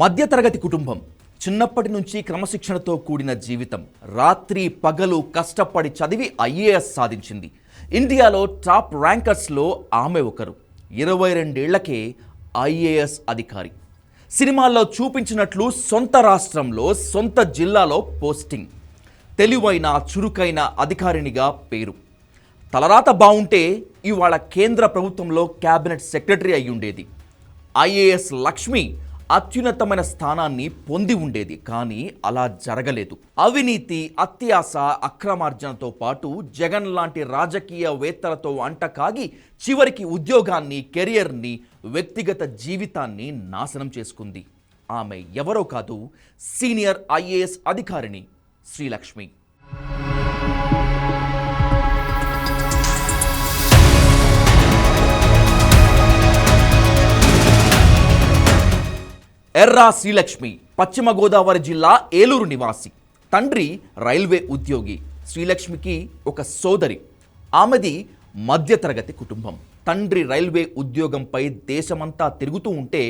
మధ్యతరగతి కుటుంబం, చిన్నప్పటి నుంచి క్రమశిక్షణతో కూడిన జీవితం, రాత్రి పగలు కష్టపడి చదివి ఐఏఎస్ సాధించింది. ఇండియాలో టాప్ ర్యాంకర్స్లో ఆమె ఒకరు. 22 ఏళ్లకే ఐఏఎస్ అధికారి. సినిమాల్లో చూపించినట్లు సొంత రాష్ట్రంలో సొంత జిల్లాలో పోస్టింగ్. తెలివైన చురుకైన అధికారినిగా పేరు. తలరాత బాగుంటే ఇవాళ కేంద్ర ప్రభుత్వంలో క్యాబినెట్ సెక్రటరీ అయి ఉండేది. ఐఏఎస్ లక్ష్మి అత్యున్నతమైన స్థానాన్ని పొంది ఉండేది. కానీ అలా జరగలేదు. అవినీతి, అత్యాస, అక్రమార్జనతో పాటు జగన్ లాంటి రాజకీయవేత్తలతో అంటకాగి చివరికి ఉద్యోగాన్ని, కెరియర్ని, వ్యక్తిగత జీవితాన్ని నాశనం చేసుకుంది. ఆమె ఎవరో కాదు, సీనియర్ ఐఏఎస్ అధికారిని శ్రీలక్ష్మి. ఎర్రా శ్రీలక్ష్మి పశ్చిమ గోదావరి జిల్లా ఏలూరు నివాసి. తండ్రి రైల్వే ఉద్యోగి. శ్రీలక్ష్మికి ఒక సోదరి. ఆమెది మధ్యతరగతి కుటుంబం. తండ్రి రైల్వే ఉద్యోగంపై దేశమంతా తిరుగుతూ ఉంటే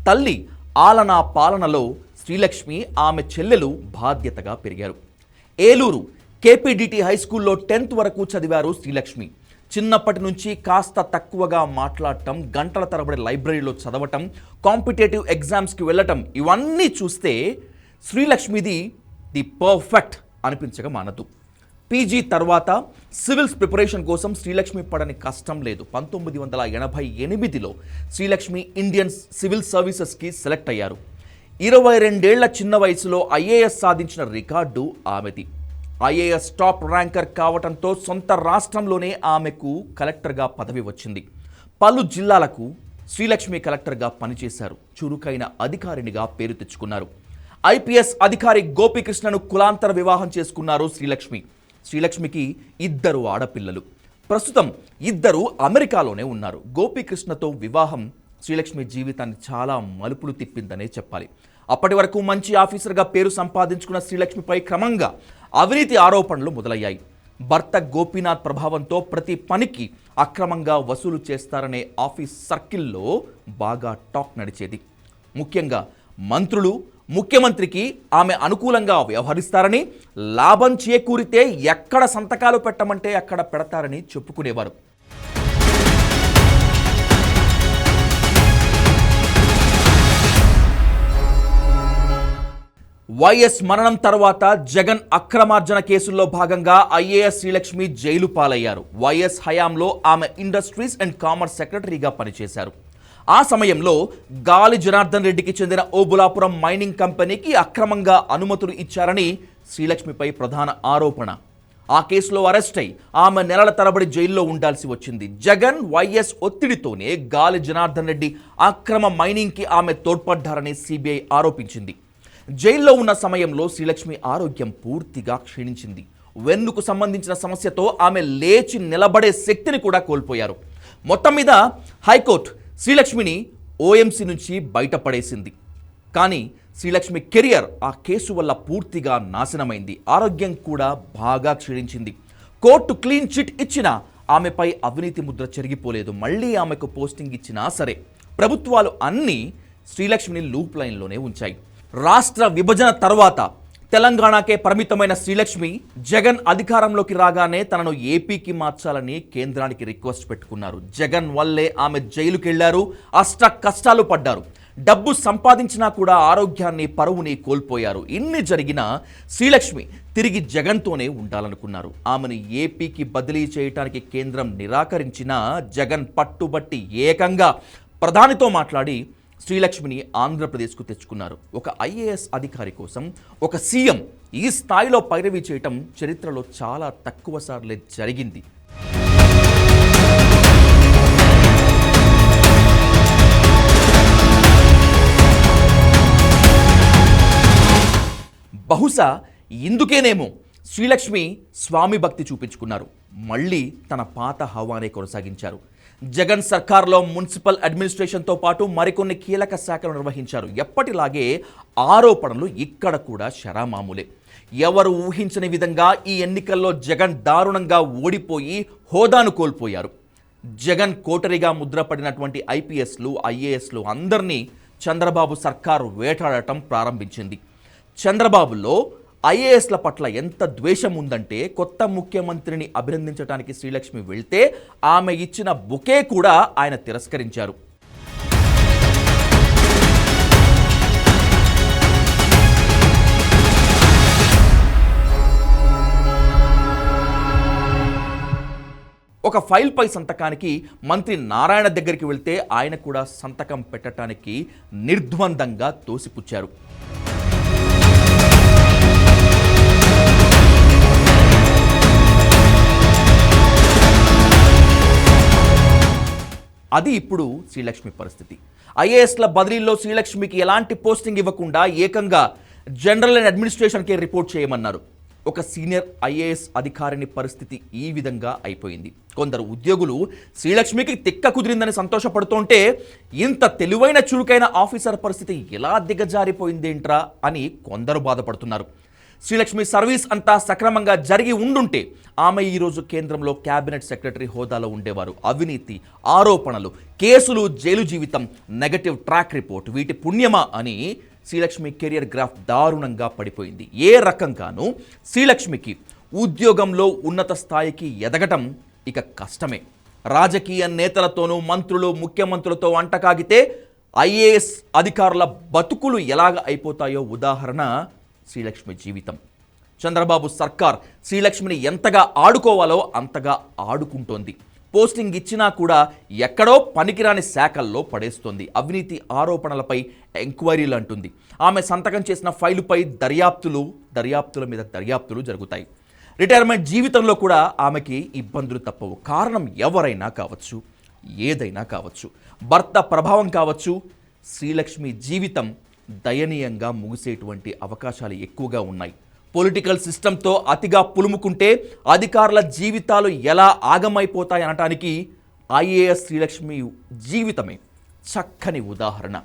తల్లి ఆలనా పాలనలో శ్రీలక్ష్మి, ఆమె చెల్లెలు బాధ్యతగా పెరిగారు. ఏలూరు కేపీడిటి హై స్కూల్లో 10th వరకు చదివారు శ్రీలక్ష్మి. చిన్నప్పటి నుంచి కాస్త తక్కువగా మాట్లాడటం, గంటల తరబడి లైబ్రరీలో చదవటం, కాంపిటేటివ్ ఎగ్జామ్స్కి వెళ్ళటం, ఇవన్నీ చూస్తే శ్రీలక్ష్మిది ది పర్ఫెక్ట్ అనిపించక మానదు. పీజీ తర్వాత సివిల్స్ ప్రిపరేషన్ కోసం శ్రీలక్ష్మి పడని కష్టం లేదు. 1988లో శ్రీలక్ష్మి ఇండియన్ సివిల్ సర్వీసెస్కి సెలెక్ట్ అయ్యారు. 22 ఏళ్ల చిన్న వయసులో ఐఏఎస్ సాధించిన రికార్డు ఆమెది. ఐఏఎస్ టాప్ ర్యాంకర్ కావడంతో సొంత రాష్ట్రంలోనే ఆమెకు కలెక్టర్గా పదవి వచ్చింది. పలు జిల్లాలకు శ్రీలక్ష్మి కలెక్టర్గా పనిచేశారు. చురుకైన అధికారినిగా పేరు తెచ్చుకున్నారు. ఐపీఎస్ అధికారి గోపీకృష్ణను కులాంతర వివాహం చేసుకున్నారు శ్రీలక్ష్మి. శ్రీలక్ష్మికి 2 ఆడపిల్లలు. ప్రస్తుతం 2 అమెరికాలోనే ఉన్నారు. గోపీకృష్ణతో వివాహం శ్రీలక్ష్మి జీవితాన్ని చాలా మలుపులు తిప్పిందనే చెప్పాలి. అప్పటి వరకు మంచి ఆఫీసర్గా పేరు సంపాదించుకున్న శ్రీలక్ష్మిపై క్రమంగా అవినీతి ఆరోపణలు మొదలయ్యాయి. భర్త గోపీనాథ్ ప్రభావంతో ప్రతి పనికి అక్రమంగా వసూలు చేస్తారనే ఆఫీస్ సర్కిల్లో బాగా టాక్ నడిచేది. ముఖ్యంగా మంత్రులు, ముఖ్యమంత్రికి ఆమె అనుకూలంగా వ్యవహరిస్తారని, లాభం చేకూరితే ఎక్కడ సంతకాలు పెట్టమంటే అక్కడ పెడతారని చెప్పుకునేవారు. వైఎస్ మరణం తర్వాత జగన్ అక్రమార్జన కేసుల్లో భాగంగా ఐఏఎస్ శ్రీలక్ష్మి జైలు పాలయ్యారు. వైఎస్ హయాంలో ఆమె ఇండస్ట్రీస్ అండ్ కామర్స్ సెక్రటరీగా పనిచేశారు. ఆ సమయంలో గాలి జనార్దన్ రెడ్డికి చెందిన ఓబులాపురం మైనింగ్ కంపెనీకి అక్రమంగా అనుమతులు ఇచ్చారని శ్రీలక్ష్మిపై ప్రధాన ఆరోపణ. ఆ కేసులో అరెస్ట్ అయి ఆమె నెలల తరబడి జైల్లో ఉండాల్సి వచ్చింది. జగన్, వైఎస్ ఒత్తిడితోనే గాలి జనార్దన్ రెడ్డి అక్రమ మైనింగ్కి ఆమె తోడ్పడ్డారని సిబిఐ ఆరోపించింది. జైల్లో ఉన్న సమయంలో శ్రీలక్ష్మి ఆరోగ్యం పూర్తిగా క్షీణించింది. వెన్నుకు సంబంధించిన సమస్యతో ఆమె లేచి నిలబడే శక్తిని కూడా కోల్పోయారు. మొత్తం మీద హైకోర్టు శ్రీలక్ష్మిని ఓఎంసీ నుంచి బయటపడేసింది. కానీ శ్రీలక్ష్మి కెరియర్ ఆ కేసు వల్ల పూర్తిగా నాశనమైంది. ఆరోగ్యం కూడా బాగా క్షీణించింది. కోర్టు క్లీన్ చిట్ ఇచ్చినా ఆమెపై అవినీతి ముద్ర చెరిగిపోలేదు. మళ్ళీ ఆమెకు పోస్టింగ్ ఇచ్చినా సరే ప్రభుత్వాలు అన్నీ శ్రీలక్ష్మిని లూప్ లైన్లోనే ఉంచాయి. రాష్ట్ర విభజన తర్వాత తెలంగాణకే పరిమితమైన శ్రీలక్ష్మి జగన్ అధికారంలోకి రాగానే తనను ఏపీకి మార్చాలని కేంద్రానికి రిక్వెస్ట్ పెట్టుకున్నారు. జగన్ వల్లే ఆమె జైలుకి వెళ్లారు, అష్ట కష్టాలు పడ్డారు. డబ్బు సంపాదించినా కూడా ఆరోగ్యాన్ని, పరువుని కోల్పోయారు. ఇన్ని జరిగినా శ్రీలక్ష్మి తిరిగి జగన్తోనే ఉండాలనుకున్నారు. ఆమెను ఏపీకి బదిలీ చేయడానికి కేంద్రం నిరాకరించినా జగన్ పట్టుబట్టి ఏకంగా ప్రధానితో మాట్లాడి శ్రీలక్ష్మిని ఆంధ్రప్రదేశ్కు తెచ్చుకున్నారు. ఒక ఐఏఎస్ అధికారి కోసం ఒక సీఎం ఈ స్థాయిలో పైరవీ చేయటం చరిత్రలో చాలా తక్కువ సార్లే జరిగింది. బహుశా ఇందుకేనేమో శ్రీలక్ష్మి స్వామి భక్తి చూపించుకున్నారు. మళ్ళీ తన పాత హవానే కొనసాగించారు. జగన్ సర్కార్లో మున్సిపల్ అడ్మినిస్ట్రేషన్తో పాటు మరికొన్ని కీలక శాఖలు నిర్వహించారు. ఎప్పటిలాగే ఆరోపణలు ఇక్కడ కూడా శరామామూలే. ఎవరు ఊహించని విధంగా ఈ ఎన్నికల్లో జగన్ దారుణంగా ఓడిపోయి హోదాను కోల్పోయారు. జగన్ కోటరిగా ముద్రపడినటువంటి ఐపీఎస్లు, ఐఏఎస్లు అందరినీ చంద్రబాబు సర్కారు వేటాడటం ప్రారంభించింది. చంద్రబాబులో ఐఏఎస్ల పట్ల ఎంత ద్వేషం ఉందంటే కొత్త ముఖ్యమంత్రిని అభినందించడానికి శ్రీలక్ష్మి వెళ్తే ఆమె ఇచ్చిన బుకే కూడా ఆయన తిరస్కరించారు. ఒక ఫైల్పై సంతకానికి మంత్రి నారాయణ దగ్గరికి వెళ్తే ఆయన కూడా సంతకం పెట్టడానికి నిర్ద్వందంగా తోసిపుచ్చారు. అది ఇప్పుడు శ్రీలక్ష్మి పరిస్థితి. ఐఏఎస్ల బదిలీలో శ్రీలక్ష్మికి ఎలాంటి పోస్టింగ్ ఇవ్వకుండా ఏకంగా జనరల్ అండ్ అడ్మినిస్ట్రేషన్కే రిపోర్ట్ చేయమన్నారు. ఒక సీనియర్ ఐఏఎస్ అధికారిని పరిస్థితి ఈ విధంగా అయిపోయింది. కొందరు ఉద్యోగులు శ్రీలక్ష్మికి తిక్క కుదిరిందని సంతోషపడుతుంటే ఇంత తెలివైన చురుకైన ఆఫీసర్ పరిస్థితి ఎలా దిగజారిపోయిందేంట్రా అని కొందరు బాధపడుతున్నారు. శ్రీలక్ష్మి సర్వీస్ అంతా సక్రమంగా జరిగి ఉండుంటే ఆమె ఈరోజు కేంద్రంలో క్యాబినెట్ సెక్రటరీ హోదాలో ఉండేవారు. అవినీతి ఆరోపణలు, కేసులు, జైలు జీవితం, నెగటివ్ ట్రాక్ రిపోర్ట్, వీటి పుణ్యమా అని శ్రీలక్ష్మి కెరియర్ గ్రాఫ్ దారుణంగా పడిపోయింది. ఏ రకంగానూ శ్రీలక్ష్మికి ఉద్యోగంలో ఉన్నత స్థాయికి ఎదగటం ఇక కష్టమే. రాజకీయ నేతలతోనూ మంత్రులు, ముఖ్యమంత్రులతో అంటకాగితే ఐఏఎస్ అధికారుల బతుకులు ఎలాగ అయిపోతాయో ఉదాహరణ శ్రీలక్ష్మి జీవితం. చంద్రబాబు సర్కార్ శ్రీలక్ష్మిని ఎంతగా ఆడుకోవాలో అంతగా ఆడుకుంటోంది. పోస్టింగ్ ఇచ్చినా కూడా ఎక్కడో పనికిరాని శాఖల్లో పడేస్తోంది. అవినీతి ఆరోపణలపై ఎంక్వైరీలు అంటుంది. ఆమె సంతకం చేసిన ఫైలుపై దర్యాప్తుల మీద దర్యాప్తులు జరుగుతాయి. రిటైర్మెంట్ జీవితంలో కూడా ఆమెకి ఇబ్బందులు తప్పవు. కారణం ఎవరైనా కావచ్చు, ఏదైనా కావచ్చు, భర్త ప్రభావం కావచ్చు. శ్రీలక్ష్మి జీవితం దయనీయంగా ముగిసేటువంటి అవకాశాలు ఎక్కువగా ఉన్నాయి. పొలిటికల్ సిస్టంతో అతిగా పులుముకుంటే అధికారుల జీవితాలు ఎలా ఆగమైపోతాయనటానికి ఐఏఎస్ శ్రీలక్ష్మి జీవితమే చక్కని ఉదాహరణ.